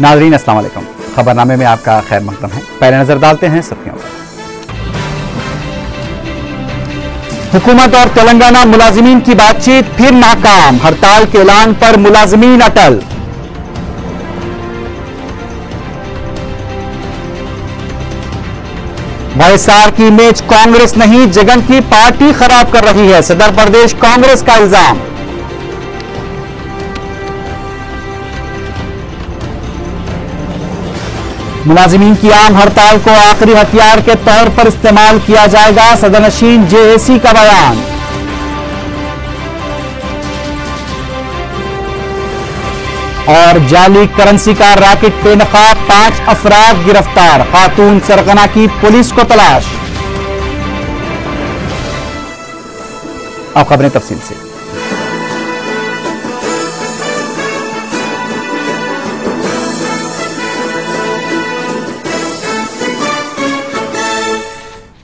नाज़रीन अस्सलाम वालेकुम। खबरनामे में आपका खैर मकदम है। पहले नजर डालते हैं सुर्खियों पर। हुकूमत और तेलंगाना मुलाजिमीन की बातचीत फिर नाकाम, हड़ताल के ऐलान पर मुलाजिमीन अटल। वाईएसआर की इमेज कांग्रेस नहीं जगन की पार्टी खराब कर रही है, सदर प्रदेश कांग्रेस का इल्जाम। मुलाजिमीन की आम हड़ताल को आखिरी हथियार के तौर पर इस्तेमाल किया जाएगा, सदरनशीन जेएसी का बयान। और जाली करेंसी का रैकेट बेनकाब 5 अफराद गिरफ्तार, खातून सरगना की पुलिस को तलाश। अब खबरें तफसील से।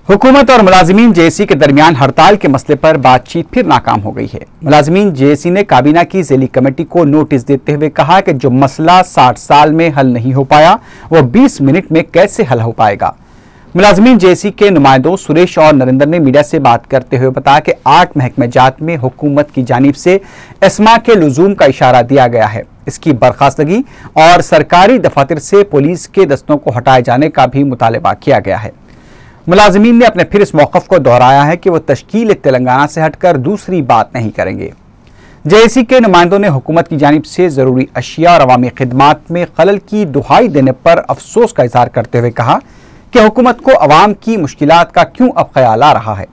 हुकूमत और मुलाजिमीन जेएसी के दरमियान हड़ताल के मसले पर बातचीत फिर नाकाम हो गई है। मुलाजिमीन जेएसी ने काबीना की ज़ेली कमेटी को नोटिस देते हुए कहा कि जो मसला 60 साल में हल नहीं हो पाया वो 20 मिनट में कैसे हल हो पाएगा। मुलाजिमीन जेएसी के नुमाइंदों सुरेश और नरेंद्र ने मीडिया से बात करते हुए बताया कि 8 महकमे जात में हुकूमत की जानिब से एस्मा के लुजूम का इशारा दिया गया है। इसकी बर्खास्तगी और सरकारी दफातर से पुलिस के दस्तों को हटाए जाने का भी मुतालबा किया गया है। मुलाजिमीन ने अपने फिर इस मौक़िफ़ को दोहराया है कि वह तश्कील तेलंगाना से हटकर दूसरी बात नहीं करेंगे। जेएसी के नुमाइंदों ने हुकूमत की जानिब से ज़रूरी अशिया और अवामी खिदमात में खलल की दुहाई देने पर अफसोस का इज़हार करते हुए कहा कि हुकूमत को अवाम की मुश्किलात का क्यों अब ख्याल आ रहा है।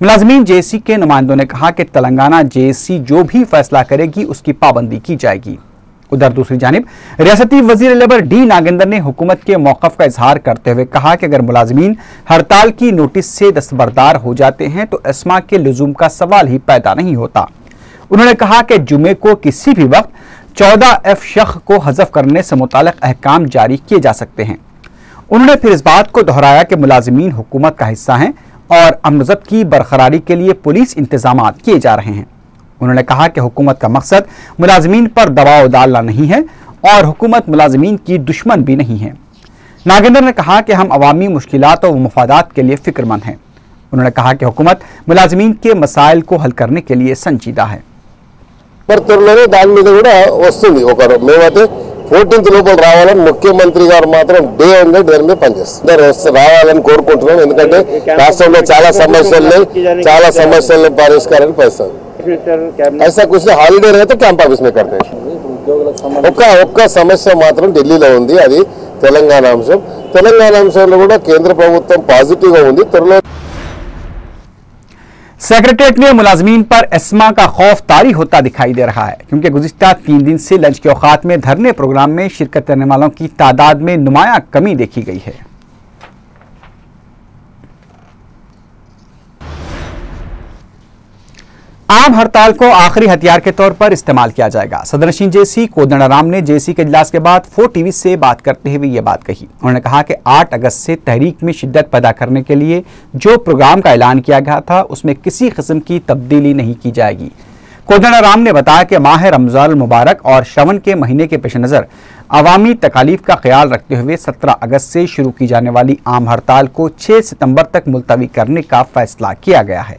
मुलाजिमीन जेएसी के नुमाइंदों ने कहा कि तेलंगाना जेएसी जो भी फैसला करेगी उसकी पाबंदी की जाएगी। उधर दूसरी जानिब रियासती वजीर लेबर डी नागेंद्र ने हुकूमत के मौक़िफ़ का इजहार करते हुए कहा कि अगर मुलाजिमीन हड़ताल की नोटिस से दस्तबरदार हो जाते हैं तो एस्मा के लुज़ूम का सवाल ही पैदा नहीं होता। उन्होंने कहा कि जुमे को किसी भी वक्त 14F शख्स को हज़फ करने से मुताल्लिक़ अहकाम जारी किए जा सकते हैं। उन्होंने फिर इस बात को दोहराया कि मुलाजिमीन हुकूमत का हिस्सा हैं और अमन ज़ब्त की बरकरारी के लिए पुलिस इंतजाम किए जा रहे हैं। उन्होंने कहा कि हुकूमत का मकसद मुलाजिमीन पर दबाव डालना नहीं है और हुकूमत मुलाजिमीन की दुश्मन भी नहीं है। नागेंद्र ने कहा कि हम अवामी मुश्किलात और मुफादात के लिए फिक्रमंद हैं। उन्होंने कहा कि हुकूमत मुलाजिमीन के मसाइल को हल करने के लिए संजीदा है। దాని మీద కూడా వస్తుంది ఒక మేమైతే 14th లోపల రావాలని ముఖ్యమంత్రి గారు మాత్రం డే అండ్ నైట్ దాని మీద పనిచేస్తారు. రావాలని కోరుకుంటున్నాం. ఎందుకంటే రాష్ట్రంలో చాలా సమస్యలు పరిష్కారానికి పనిస్తారు. ऐसा कुछ హాలిడే रहे तो कैंप ऑफिस में करते हैं. ఒక్క సమస్య మాత్రం ఢిల్లీలో ఉంది, అది తెలంగాణ అంశం. తెలంగాణ అంశంలో కూడా కేంద్ర ప్రభుత్వం పాజిటివ్ గా ఉంది. త్వరలో सेक्रेटेरिएट में मुलाजमीन पर एस्मा का खौफ तारी होता दिखाई दे रहा है, क्योंकि गुज़िश्ता 3 दिन से लंच के औकात में धरने प्रोग्राम में शिरकत करने वालों की तादाद में नुमाया कमी देखी गई है। आम हड़ताल को आखिरी हथियार के तौर पर इस्तेमाल किया जाएगा। सदरनशीन जेसी कोदंडाराम ने जेसी के इजलास के बाद 4 टीवी से बात करते हुए यह बात कही। उन्होंने कहा कि 8 अगस्त से तहरीक में शिद्दत पैदा करने के लिए जो प्रोग्राम का ऐलान किया गया था उसमें किसी किस्म की तब्दीली नहीं की जाएगी। कोदंडाराम ने बताया कि माह रमज़ान मुबारक और श्रवण के महीने के पेश नज़र अवामी तकालीफ का ख्याल रखते हुए 17 अगस्त से शुरू की जाने वाली आम हड़ताल को 6 सितंबर तक मुलतवी करने का फैसला किया गया है।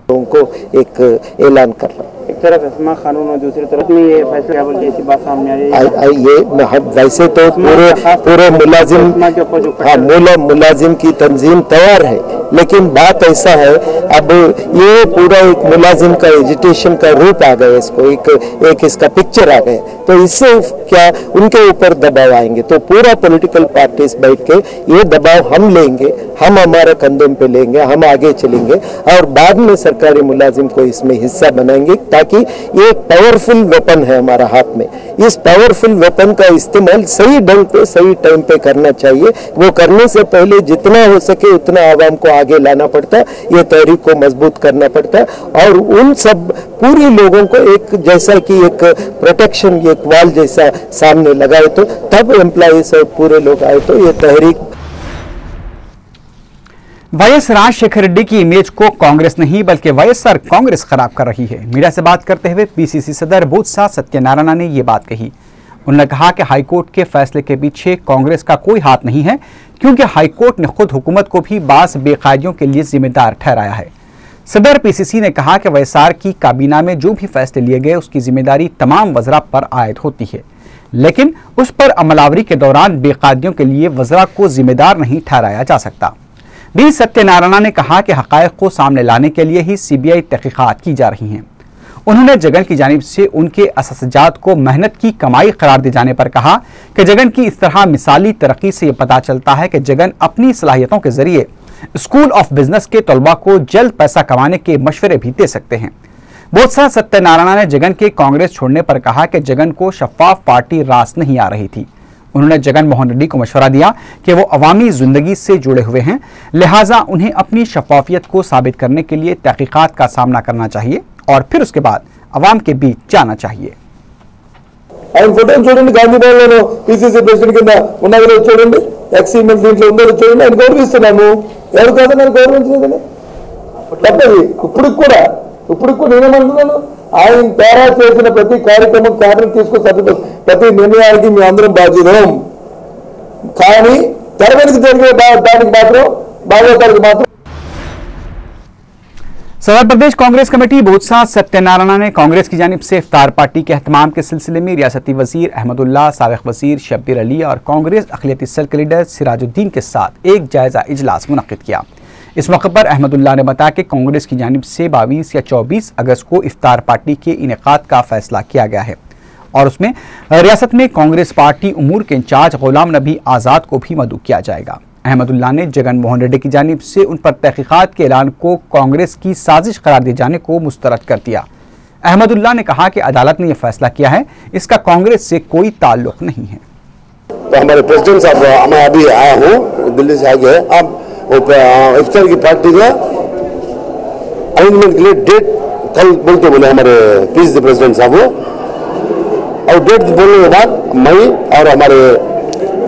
उनको एक ऐलान करना, एक तरफ एस्मा कानून और दूसरी तरफ में ये फैसला क्या बोलते ऐसी बात सामने आ रही है। ये वैसे तो पूरे मुलाजिम की तंजीम तैयार है, लेकिन बात ऐसा है अब ये पूरा एक मुलाजिम का एजिटेशन का रूप आ गया, इसको एक इसका पिक्चर आ गया, तो इससे क्या उनके ऊपर दबाव आएंगे। तो पूरा पॉलिटिकल पार्टीज बैठ के ये दबाव हम लेंगे, हम हमारे कंधों पे लेंगे, हम आगे चलेंगे और बाद में सरकारी मुलाजिम को इसमें हिस्सा बनाएंगे, ताकि ये एक पावरफुल वेपन है हमारा हाथ में। इस पावरफुल वेपन का इस्तेमाल सही ढंग पे सही टाइम पे करना चाहिए। वो करने से पहले जितना हो सके उतना आवाम को आगे लाना पड़ता है, ये तहरीक को मजबूत करना पड़ता है और उन सब पूरे लोगों को एक जैसा कि एक प्रोटेक्शन, एक वाल जैसा सामने लगाए, तो तब एम्प्लॉइज और पूरे लोग आए तो ये तहरीक। वाईएस राजशेखर रेड्डी की इमेज को कांग्रेस नहीं बल्कि वाईएसआर कांग्रेस खराब कर रही है। मीडिया से बात करते हुए पीसीसी सदर बोत्सा सत्यनारायण ने यह बात कही। उन्होंने कहा कि हाईकोर्ट के फैसले के पीछे कांग्रेस का कोई हाथ नहीं है, क्योंकि हाईकोर्ट ने खुद हुकूमत को भी बास बेकायदियों के लिए जिम्मेदार ठहराया है। सदर पीसीसी ने कहा कि वयसार की काबीना में जो भी फैसले लिए गए उसकी जिम्मेदारी तमाम वज़रा पर आयद होती है, लेकिन उस पर अमलावरी के दौरान बेकायदियों के लिए वज़रा को जिम्मेदार नहीं ठहराया जा सकता। बी सत्यनारायण ने कहा कि हक़ाइक़ को सामने लाने के लिए ही सीबीआई तहक़ीक़ात की जा रही हैं। उन्होंने जगन की जानिब से उनके अससजात को मेहनत की कमाई करार दिए जाने पर कहा कि जगन की इस तरह मिसाली तरक्की से यह पता चलता है कि जगन अपनी सलाहियतों के जरिए स्कूल ऑफ बिजनेस के तलबा को जल्द पैसा कमाने के मशवरे भी दे सकते हैं। बोत्सा सत्यनारायण ने जगन के कांग्रेस छोड़ने पर कहा कि जगन को शफाफ पार्टी रास नहीं आ रही थी। उन्होंने जगन मोहन रेड्डी को मशवरा दिया कि वो अवामी जिंदगी से जुड़े हुए हैं, लिहाजा उन्हें अपनी शफाफियत को साबित करने के लिए तहकीकात का सामना करना चाहिए और फिर उसके बाद अवाम के बीच जाना चाहिए। ఆయన ఫోటోలు చూడండి, గాంధీ భవన్లో పిసిసి ప్రెసిడెంట్ కింద ఉన్న చూడండి, ఎక్సీమెంట్ దీంట్లో ఉందో చూడండి, ఆయన గౌరవిస్తున్నాము. ఎవరు కాదు నన్ను గౌరవించలేదని తప్పది. ఇప్పుడు కూడా నేనేమంటున్నాను, ఆయన తయారా చేసిన ప్రతి కార్యక్రమం క్యాబినెట్ తీసుకొని ప్రతి నిర్ణయానికి మేము అందరం బాధ్యులం. కానీ తెర వెనుక జరిగే దానికి మాత్రం బాధ్యతలకు మాత్రం सदर प्रदेश कांग्रेस कमेटी बोत्सा सत्यनारायण ने कांग्रेस की जानिब से इफ्तार पार्टी के एहतमाम के सिलसिले में रियासती वजीर अहमदुल्ला, साबिक वजीर शब्बीर अली और कांग्रेस अक़लियती सेल के लीडर सिराजुद्दीन के साथ एक जायजा इजलास मुनक़िद किया। इस मौके पर अहमदुल्ला ने बताया कि कांग्रेस की जानिब से 22 या 24 अगस्त को इफ्तार पार्टी के इनेकाद का फैसला किया गया है और उसमें रियासत में कांग्रेस पार्टी उमूर के इंचार्ज गुलाम नबी आज़ाद को भी मदऊ किया जाएगा। अहमदुल्ला ने जगन मोहन रेड्डी की जानिब से उन पर तहकीकात के ऐलान को कांग्रेस की साजिश करार दिए जाने को मुस्तरद कर दिया। अहमदुल्ला ने कहा कि अदालत ने यह फैसला किया है, इसका कांग्रेस से कोई ताल्लुक नहीं है। तो हमारे प्रेसिडेंट साहब, मैं अभी आया हूँ दिल्ली से, आ गए। अब इफ्तार की पार्टी का अरेंजमेंट के लिए डेट कल बोलते बोले हमारे पीसीसी प्रेसिडेंट साहब, और डेट बोलने के बाद मैं और हमारे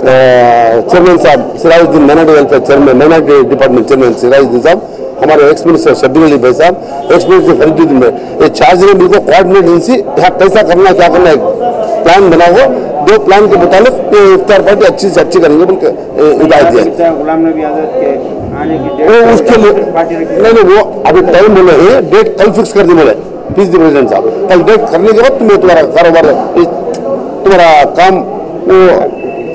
चेयरमैन साहब Sirajuddin, minority welfare chairman, minority department chairman Sirajuddin साहब, हमारे एक्स मिनिस्टर शब्बीर अली भाई साहब, एक्स मिनिस्टर फरीदुद्दीन में, ये 4 जने मिलकर कोऑर्डिनेट इनसे यहाँ कैसा करना, क्या करना है प्लान बना हुआ। 2 प्लान के मुताबिक ये इफ्तार पार्टी अच्छी से अच्छी करेंगे बोल के हिदायत दिया। गुलाम नबी आज़ाद के आने की डेट वो उसके लिए नहीं, वो अभी टाइम बोले हैं, डेट कल फिक्स कर दी बोले पीसीसी प्रेसिडेंट साहब। कल डेट करने के बाद तुम्हें तुम्हारा कारोबार, तुम्हारा काम, वो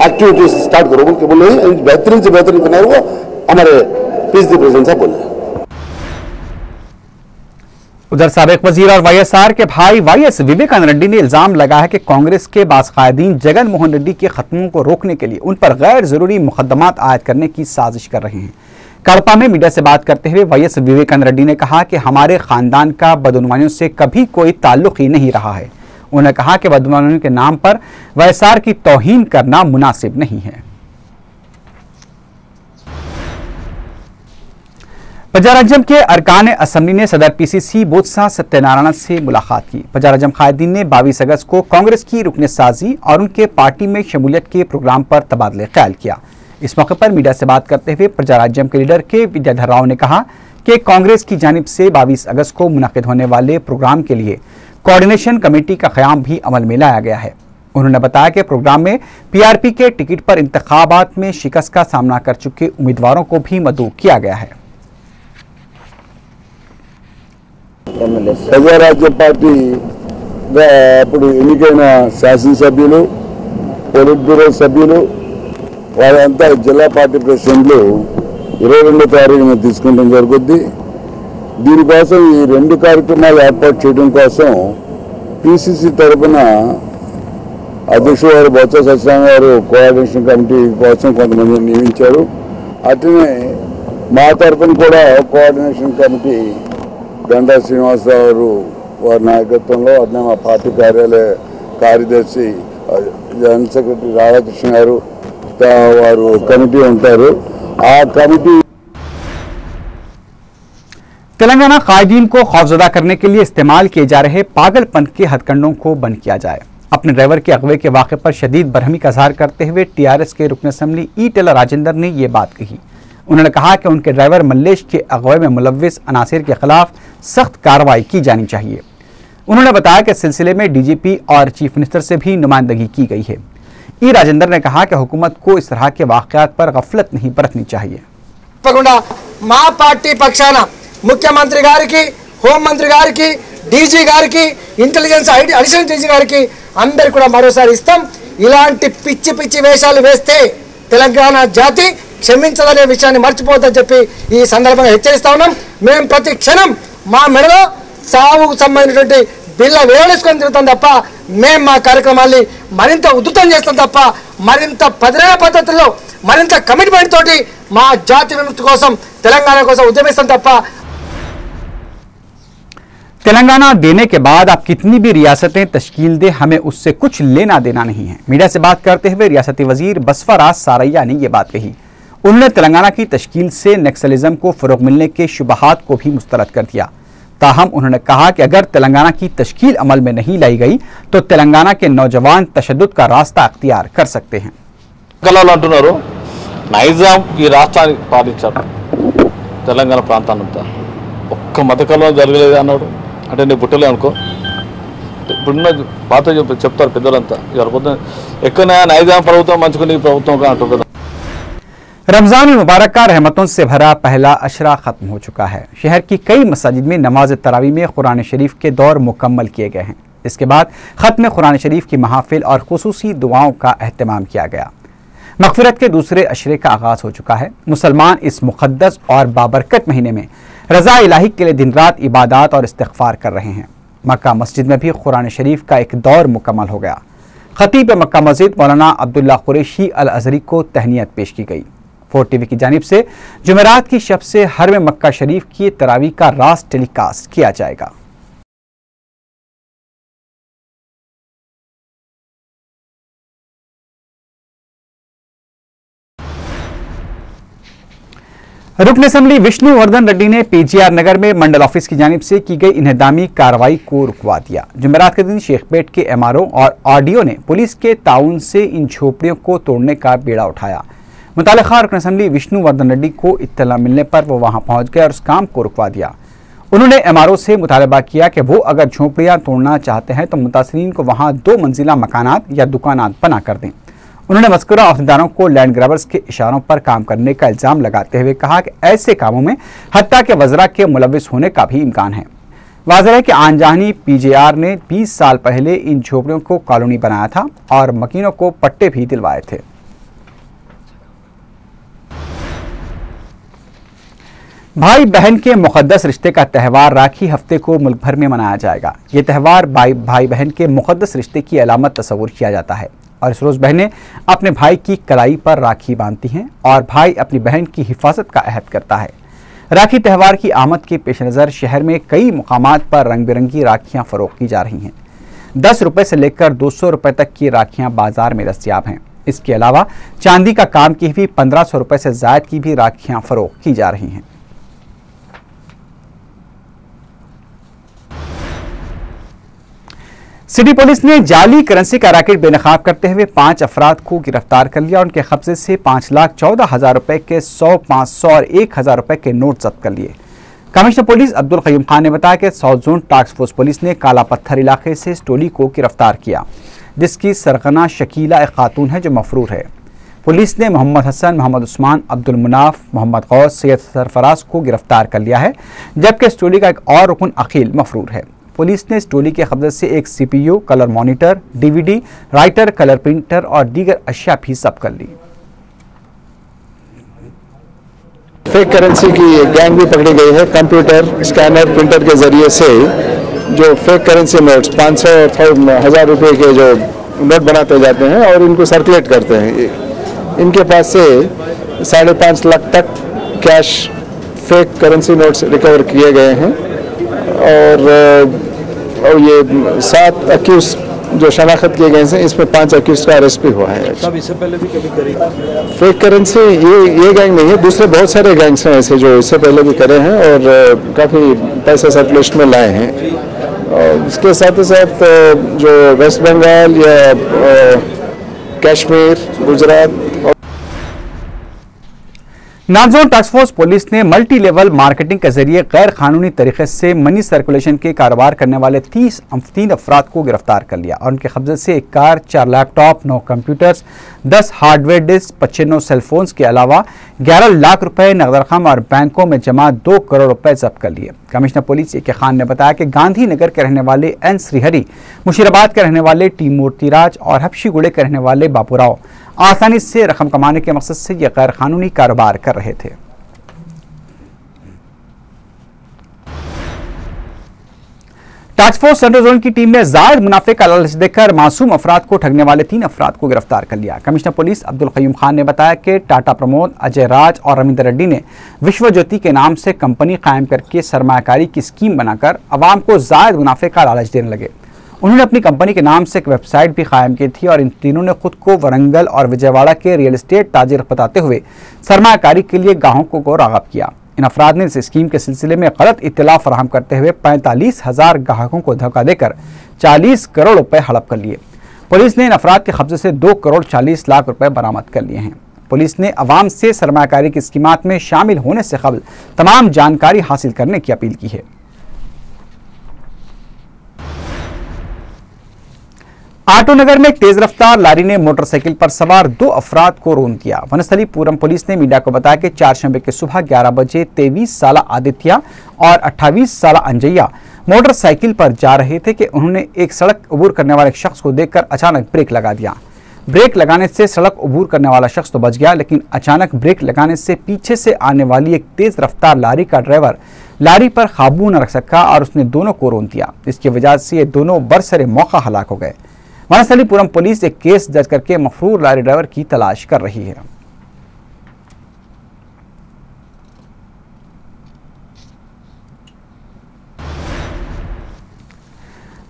एक्टिविटीज स्टार्ट करो बोल के बोले, बेहतरीन से बेहतरीन करना है वो हमारे पीसीसी प्रेसिडेंट साहब बोले। उधर साबिक वजीर और वाईएसआर के भाई वाईएस विवेकानंद रेड्डी ने इल्जाम लगाया है कि कांग्रेस के बाज़-कायदीन जगन मोहन रेड्डी के खत्मों को रोकने के लिए उन पर गैर जरूरी मुकदमात आयद करने की साजिश कर रहे हैं। कड़पा में मीडिया से बात करते हुए वाईएस विवेकानंद रेड्डी ने कहा कि हमारे खानदान का बदउनवानियों से कभी कोई ताल्लुक ही नहीं रहा है। उन्होंने कहा कि बदउनवानियों के नाम पर वाईएसआर की तौहीन करना मुनासिब नहीं है। पंजाराजम के अरकान असम्बली ने सदर पीसीसी बोत्सा सत्यनारायण से मुलाकात की। पंजाराजम कायदीन ने 22 अगस्त को कांग्रेस की रुकन साजी और उनके पार्टी में शमूलियत के प्रोग्राम पर तबादले ख्याल किया। इस मौके पर मीडिया से बात करते हुए पंजाराजम के लीडर के विद्याधर राव ने कहा कि कांग्रेस की जानिब से 22 अगस्त को मुनक़िद होने वाले प्रोग्राम के लिए कोऑर्डिनेशन कमेटी का क़याम भी अमल में लाया गया है। उन्होंने बताया कि प्रोग्राम में पीआरपी के टिकट पर इंतखाबात में शिकस्त का सामना कर चुके उम्मीदवारों को भी मदऊ किया गया है। ప్రజారాజ్య పార్టీగా అప్పుడు ఎన్నికైన శాసనసభ్యులు, పొలిట్ బ్యూరో సభ్యులు, వారంతా జిల్లా పార్టీ ప్రెసిడెంట్లు 22వ తారీఖున తీసుకుంటాం జరుగుద్ది. దీనికోసం ఈ 2 కార్యక్రమాలు ఏర్పాటు చేయడం కోసం పీసీసీ తరఫున అధ్యక్షుడు గారు బొత్స సత్యనారాయణ గారు కోఆర్డినేషన్ కమిటీ కోసం కొంతమందిని నియమించారు. అట్లనే మా తరఫున కూడా కోఆర్డినేషన్ కమిటీ గంటా శ్రీనివాసరావు గారు వారి నాయకత్వంలో, అట్లనే మా పార్టీ కార్యాలయ కార్యదర్శి జనరల్ సెక్రటరీ రాధాకృష్ణ గారు వారు కమిటీ ఉంటారు. ఆ కమిటీ तेलंगाना कायदीन को खौफजदा करने के लिए इस्तेमाल किए जा रहे पागलपन के हथकंडों को बंद किया जाए। अपने ड्राइवर के अगवे के वाक़े पर शदीद बरहमी का इज़हार करते हुए टीआरएस के रुकन असम्बली ई टेलर राजेंद्र ने यह बात कही। उन्होंने कहा कि उनके ड्राइवर मल्लेश के अगवे में मुलव्विस अनासिर के खिलाफ सख्त कार्रवाई की जानी चाहिए। उन्होंने बताया कि इस सिलसिले में डीजीपी और चीफ मिनिस्टर से भी नुमाइंदगी की गई है। ई राजेंद्र ने कहा कि हुकूमत को इस तरह के वाकयात पर गफलत नहीं बरतनी चाहिए। మా పార్టీ పక్షాన ముఖ్యమంత్రి గారికి, హోంమంత్రి గారికి, డీజీ గారికి, ఇంటెలిజెన్స్ అడిషనల్ డీజీ గారికి అందరికి కూడా మరోసారి ఇస్తాం. ఇలాంటి పిచ్చి పిచ్చి వేషాలు వేస్తే తెలంగాణ జాతి క్షమించదనే విషయాన్ని మర్చిపోవద్దని చెప్పి ఈ సందర్భంగా హెచ్చరిస్తా ఉన్నాం. మేము ప్రతి క్షణం మా మెడలో సావుకు సంబంధించినటువంటి బిల్ల వేడేసుకొని తిరుగుతాం తప్ప మేము మా కార్యక్రమాల్ని మరింత ఉధృతం చేస్తాం తప్ప మరింత పదిన పద్ధతుల్లో మరింత కమిట్మెంట్ తోటి మా జాతి విముక్తి కోసం తెలంగాణ కోసం ఉద్యమిస్తాం తప్ప। तेलंगाना देने के बाद आप कितनी भी रियासतें तश्कील दे, हमें उससे कुछ लेना देना नहीं है। मीडिया से बात करते हुए रियासती वजीर बसवराज सारैया ने यह बात कही। उन्होंने तेलंगाना की तश्कील से नक्सलिज्म को फरोग मिलने के शुबहात को भी मुस्तरद कर दिया। ताहम उन्होंने कहा कि अगर तेलंगाना की तश्कील अमल में नहीं लाई गई तो तेलंगाना के नौजवान तशद्दुद का रास्ता अख्तियार कर सकते हैं। నైజాం ఈ రాష్ట్రానికి పాలించారు, తెలంగాణ ప్రాంతాన్నంతా ఒక్క మతకలం జరగలేదు అన్నాడు అంటే నీ బుట్టలే అనుకో। ఇప్పుడున్న పాత చెప్తారు పెద్దలంతా, ఇవాళ పొద్దున ఎక్కడైనా నైజాం ప్రభుత్వం మంచుకుని ప్రభుత్వం అంటారు కదా। रमजान मुबारक का रहमतों से भरा पहला अशरा खत्म हो चुका है। शहर की कई मसाजिद में नमाज तरावी में कुरान शरीफ के दौर मुकम्मल किए गए हैं। इसके बाद खत्म कुरान शरीफ की महाफिल और खुसूसी दुआओं का अहतमाम किया गया। मगफिरत के दूसरे अशरे का आगाज हो चुका है। मुसलमान इस मुक़द्दस और बाबरकत महीने में रज़ा इलाही के लिए दिन रात इबादत और इस्तिग़फ़ार कर रहे हैं। मक्का मस्जिद में भी कुरान शरीफ का एक दौर मुकम्मल हो गया। खतीब मक्का मस्जिद मौलाना अब्दुल्ला कुरैशी अल अज़हरी को तहनीत पेश की गई। 4TV की जानिब से जुमेरात की शब से हर में मक्का शरीफ की तरावी का रास टेलीकास्ट किया जाएगा। रुकन असेंबली विष्णुवर्धन रेड्डी ने पीजीआर नगर में मंडल ऑफिस की जानिब से की गई इन्हदामी कार्रवाई को रुकवा दिया। जुमेरात के दिन शेखपेट के एमआरओ और आरडीओ ने पुलिस के ताउन से इन झोपड़ियों को तोड़ने का बेड़ा उठाया। मुतालिका रुकन असेंबली विष्णुवर्धन रेड्डी को इत्तला मिलने पर वो वहां पहुंच गए और उस काम को रुकवा दिया। उन्होंने एमआरओ से मुतालबा किया कि वो अगर झोपड़ियां तोड़ना चाहते हैं तो मुतासरीन को वहां 2 मंजिला मकानात या दुकानात बना कर दें। उन्होंने मज़कूरा अहदेदारों को लैंड ग्रैबर्स के इशारों पर काम करने का इल्ज़ाम लगाते हुए कहा कि ऐसे कामों में हत्ता के वज़रा के मुलविस होने का भी इम्कान है। वाज़ेह है कि आनजानी पीजेआर ने 20 साल पहले इन झोपड़ियों को कॉलोनी बनाया था और मकीनों को पट्टे भी दिलवाए थे। भाई बहन के मुक़द्दस रिश्ते का त्यौहार राखी हफ्ते को मुल्क भर में मनाया जाएगा। ये त्यौहार भाई बहन के मुक़द्दस रिश्ते की अलामत तस्वुर किया जाता है और इस रोज़ बहनें अपने भाई की कलाई पर राखी बांधती हैं और भाई अपनी बहन की हिफाजत का अहद करता है। राखी त्यौहार की आमद के पेश नज़र शहर में कई मुकामात पर रंग बिरंगी राखियाँ फ़रोख्त की जा रही हैं। 10 रुपये से लेकर 200 रुपये तक की राखियाँ बाजार में दस्तियाब हैं। इसके अलावा चांदी का काम की हुई 1500 रुपये से ज़ायद की भी राखियाँ फ़रोख्त की जा रही हैं। सिटी पुलिस ने जाली करेंसी का रैकेट बेनकाब करते हुए 5 अफराद को गिरफ्तार कर लिया। उनके कब्जे से 5,14,000 रुपए के 100, 500 और 1,000 रुपए के नोट जब्त कर लिए। कमिश्नर पुलिस अब्दुल क़य्यूम खान ने बताया कि south zone task force police ने काला पत्थर इलाके से इस टोली को गिरफ्तार किया, जिसकी सरगना शकीला एक खातून है जो मफरूर है। पुलिस ने मोहम्मद हसन, मोहम्मद उस्मान, अब्दुल मुनाफ, मोहम्मद गौस, सैयद सरफराज को गिरफ्तार कर लिया है, जबकि इस टोली का एक और रुकन अकील मफरूर है। पुलिस ने इस टोली के कब्जे से एक CPU, colour monitor, DVD, writer, colour printer और दीगर अशिया भी जब्त कर ली। फेक करेंसी की गैंग भी पकड़ी गई है। कंप्यूटर, स्कैनर, प्रिंटर के जरिए से जो फेक करेंसी नोट्स 500 और 1000 रुपये के जो नोट बनाते जाते हैं और इनको सर्कुलेट करते हैं। इनके पास से 5.5 लाख तक cash fake currency notes recover किए गए हैं और ये 7 अक्यूज जो शनाख्त किए गए हैं, इसमें 5 अक्यूज का अरेस्ट भी हुआ है। सब इससे पहले भी कभी करी फेक करेंसी ये गैंग नहीं है, दूसरे बहुत सारे गैंग्स हैं ऐसे जो इससे पहले भी करे हैं और काफ़ी पैसे सर्कुलेशन में लाए हैं। और इसके साथ ही साथ जो वेस्ट बंगाल या कश्मीर, गुजरात नागजोन टास्क फोर्स पुलिस ने मल्टी लेवल मार्केटिंग के जरिए गैर कानूनी तरीके से मनी सर्कुलेशन के कारोबार करने वाले 3 अफराद को गिरफ्तार कर लिया और उनके कब्जे से एक car, 4 laptop, 9 computers, 10 hardware disk, 95 cellphones के अलावा 11 लाख रुपए नकद रकम और बैंकों में जमा 2 करोड़ रुपए जब्त कर लिए। कमिश्नर पुलिस ए के खान ने बताया कि गांधीनगर के रहने वाले एन श्रीहरि, मुशीराबाद के रहने वाले टी मूर्तिराज और हबशीगुड़े के रहने वाले बापूराव आसानी से रकम कमाने के मकसद से यह गैर कानूनी कारोबार कर रहे थे। टास्क फोर्स सेंट्रल जोन की टीम ने जायद मुनाफे का लालच देकर मासूम अफराद को ठगने वाले 3 अफराद को गिरफ्तार कर लिया। कमिश्नर पुलिस अब्दुल कयूम खान ने बताया कि टाटा प्रमोद, अजय राज और रविंदर रेड्डी ने विश्व ज्योति के नाम से कंपनी कायम करके सरमायाकारी की स्कीम बनाकर अवाम को जायद मुनाफे का लालच देने लगे। उन्होंने अपनी कंपनी के नाम से एक वेबसाइट भी कायम की थी और इन तीनों ने खुद को वरंगल और विजयवाड़ा के रियल एस्टेट ताजिर बताते हुए सरमायाकारी के लिए ग्राहकों को राग़िब किया। इन अफराद ने इस स्कीम के सिलसिले में गलत इत्तला फराहम करते हुए 45,000 ग्राहकों को धोखा देकर 40 करोड़ रुपए हड़प कर लिए। पुलिस ने इन अफराद के कब्जे से 2 करोड़ 40 लाख रुपए बरामद कर लिए हैं। पुलिस ने अवाम से सरमायाकारी की स्कीमात में शामिल होने से कबल तमाम जानकारी हासिल करने की अपील की है। आटोनगर में एक तेज रफ्तार लारी ने मोटरसाइकिल पर सवार 2 अफराद को रौंद दिया। वनस्थलीपुरम पुलिस ने मीडिया को बताया कि 4 शंबे की सुबह 11 बजे 23 साला आदित्य और 28 साला अंजैया मोटरसाइकिल पर जा रहे थे कि उन्होंने एक सड़क अबूर करने वाले शख्स को देखकर अचानक ब्रेक लगा दिया। ब्रेक लगाने से सड़क अबूर करने वाला शख्स तो बच गया, लेकिन अचानक ब्रेक लगाने से पीछे से आने वाली एक तेज रफ्तार लारी का ड्राइवर लारी पर काबू न रख सका और उसने दोनों को रौंद दिया। इसकी वजह से ये दोनों बरसरे मौका हलाक हो गए। वनस्थलीपुरम पुलिस एक केस दर्ज करके मफरूर लारी ड्राइवर की तलाश कर रही है।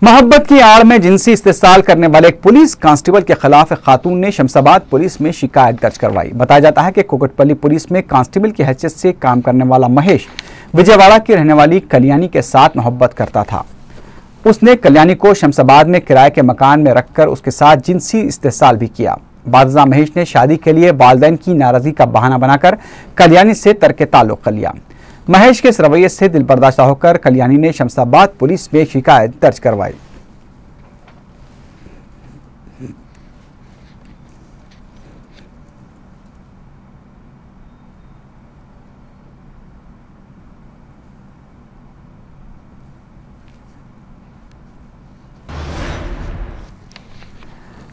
मोहब्बत की आड़ में जिनसी इस्तेसाल करने वाले एक पुलिस कांस्टेबल के खिलाफ एक खातून ने शमशाबाद पुलिस में शिकायत दर्ज करवाई। बताया जाता है कि कुकटपल्ली पुलिस में कांस्टेबल की हैसियत से काम करने वाला महेश विजयवाड़ा की रहने वाली कल्याणी के साथ मोहब्बत करता था। उसने कल्याणी को शमशाबाद में किराए के मकान में रखकर उसके साथ जिनसी इस्तेसाल भी किया। बादशाह महेश ने शादी के लिए वालिदैन की नाराजगी का बहाना बनाकर कल्याणी से तर्क ताल्लुक कर लिया। महेश के इस रवैये से दिलबर्दाश्त होकर कल्याणी ने शमशाबाद पुलिस में शिकायत दर्ज करवाई।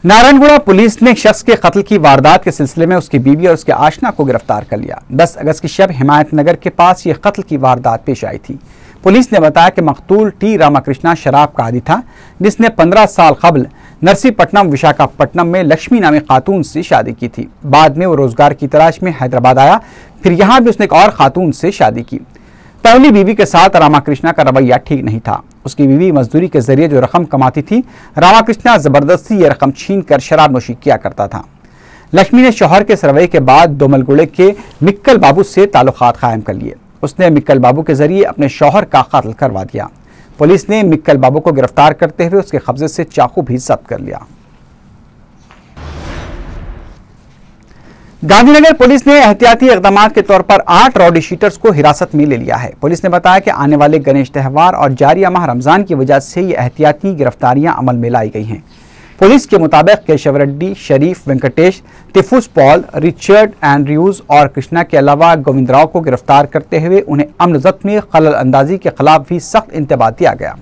नारायणगुड़ा पुलिस ने एक शख्स के कत्ल की वारदात के सिलसिले में उसकी बीवी और उसके आशना को गिरफ्तार कर लिया। 10 अगस्त की शब हिमायतनगर के पास यह कत्ल की वारदात पेश आई थी। पुलिस ने बताया कि मकतूल टी रामाकृष्णा शराब का आदी था, जिसने 15 साल कबल नरसीपट्टनम विशाखापट्टनम में लक्ष्मी नामी खातून से शादी की थी। बाद में वो रोजगार की तलाश में हैदराबाद आया, फिर यहाँ भी उसने एक और खातून से शादी की। पहली बीवी के साथ रामाकृष्णा का रवैया ठीक नहीं था। उसकी बीवी मजदूरी के जरिए जो रकम कमाती थी, रामाकृष्णा जबरदस्ती ये रकम छीन कर शराब नोशी किया करता था। लक्ष्मी ने शौहर के इस रवैये के बाद दोमलगुड़े के मिक्कल बाबू से ताल्लुकात कायम कर लिए। उसने मिक्कल बाबू के जरिए अपने शौहर का कत्ल करवा दिया। पुलिस ने मिक्कल बाबू को गिरफ्तार करते हुए उसके कब्जे से चाकू भी जब्त कर लिया। गांधीनगर पुलिस ने एहतियाती इकदाम के तौर पर 8 रॉडी शीटर्स को हिरासत में ले लिया है। पुलिस ने बताया कि आने वाले गणेश त्यौहार और जारिया माह रमजान की वजह से ये एहतियाती गिरफ्तारियां अमल में लाई गई हैं। पुलिस के मुताबिक केशव रेड्डी, शरीफ, वेंकटेश, तिफुस पॉल, रिचर्ड एंड्रयूज और कृष्णा के अलावा गोविंदराव को गिरफ्तार करते हुए उन्हें अमन ज़ब्त में खलल अंदाजी के खिलाफ भी सख्त इंतबाह दिया गया।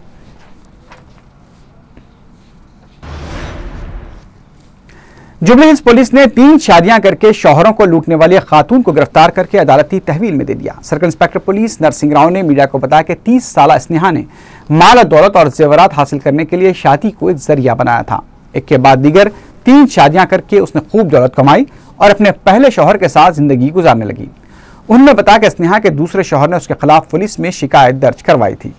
जुबली हिल्स पुलिस ने 3 शादियां करके शौहरों को लूटने वाली खातून को गिरफ्तार करके अदालती तहवील में दे दिया। Circle inspector police Narasimha Rao ने मीडिया को बताया कि 30 साला स्नेहा ने माल दौलत और जेवरात हासिल करने के लिए शादी को एक जरिया बनाया था। एक के बाद दीगर 3 शादियां करके उसने खूब दौलत कमाई और अपने पहले शौहर के साथ जिंदगी गुजारने लगी। उन्होंने बताया कि स्नेहा के दूसरे शौहर ने उसके खिलाफ पुलिस में शिकायत दर्ज करवाई थी।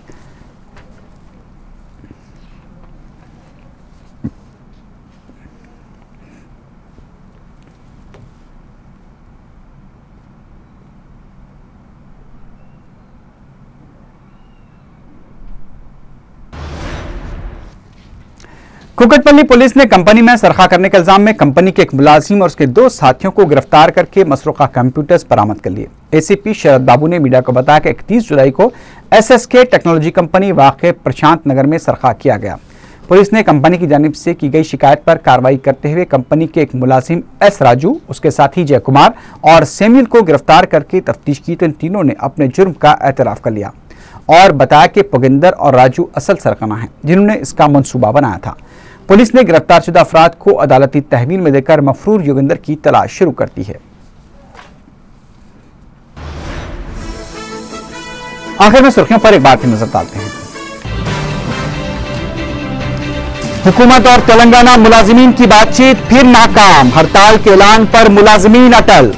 कुकटपल्ली पुलिस ने कंपनी में सरखा करने के इल्जाम में कंपनी के एक मुलाजिम और उसके 2 साथियों को गिरफ्तार करके मसरूका कंप्यूटर्स बरामद कर लिए। एसीपी शरद बाबू ने मीडिया को बताया कि 31 जुलाई को एसएसके टेक्नोलॉजी कंपनी वाक़े प्रशांत नगर में सरखा किया गया। पुलिस ने कंपनी की जानिब से की गई शिकायत पर कार्रवाई करते हुए कंपनी के एक मुलाजिम एस राजू, उसके साथी जय कुमार और सैमुअल को गिरफ्तार करके तफ्तीश की तो इन तीनों ने अपने जुर्म का एतराफ़ कर लिया और बताया कि पुगिंदर और राजू असल सरगना हैं जिन्होंने इसका मंसूबा बनाया था। पुलिस ने गिरफ्तारशुदा अफराद को अदालती तहवील में देकर मफरूर योगिंदर की तलाश शुरू कर दी है। आखिर में सुर्खियों पर एक बार फिर नजर डालते हैं। हुकूमत और तेलंगाना मुलाजिमीन की बातचीत फिर नाकाम, हड़ताल के ऐलान पर मुलाजिमीन अटल।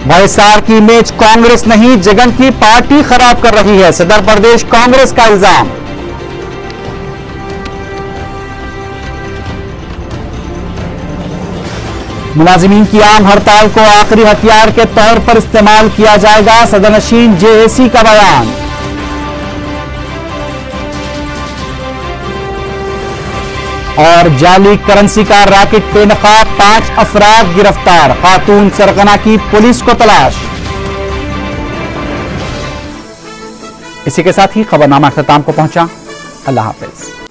वाईएसआर की इमेज कांग्रेस नहीं जगन की पार्टी खराब कर रही है, सदर प्रदेश कांग्रेस का इल्जाम। मुलाजिमीन की आम हड़ताल को आखिरी हथियार के तौर पर इस्तेमाल किया जाएगा, सदरनशीन जेएसी का बयान। और जाली करेंसी का रैकेट बेनकाब 5 अफराद गिरफ्तार, खातून सरगना की पुलिस को तलाश। इसी के साथ ही खबरनामा अख्ताम को पहुंचा। अल्लाह हाफिज।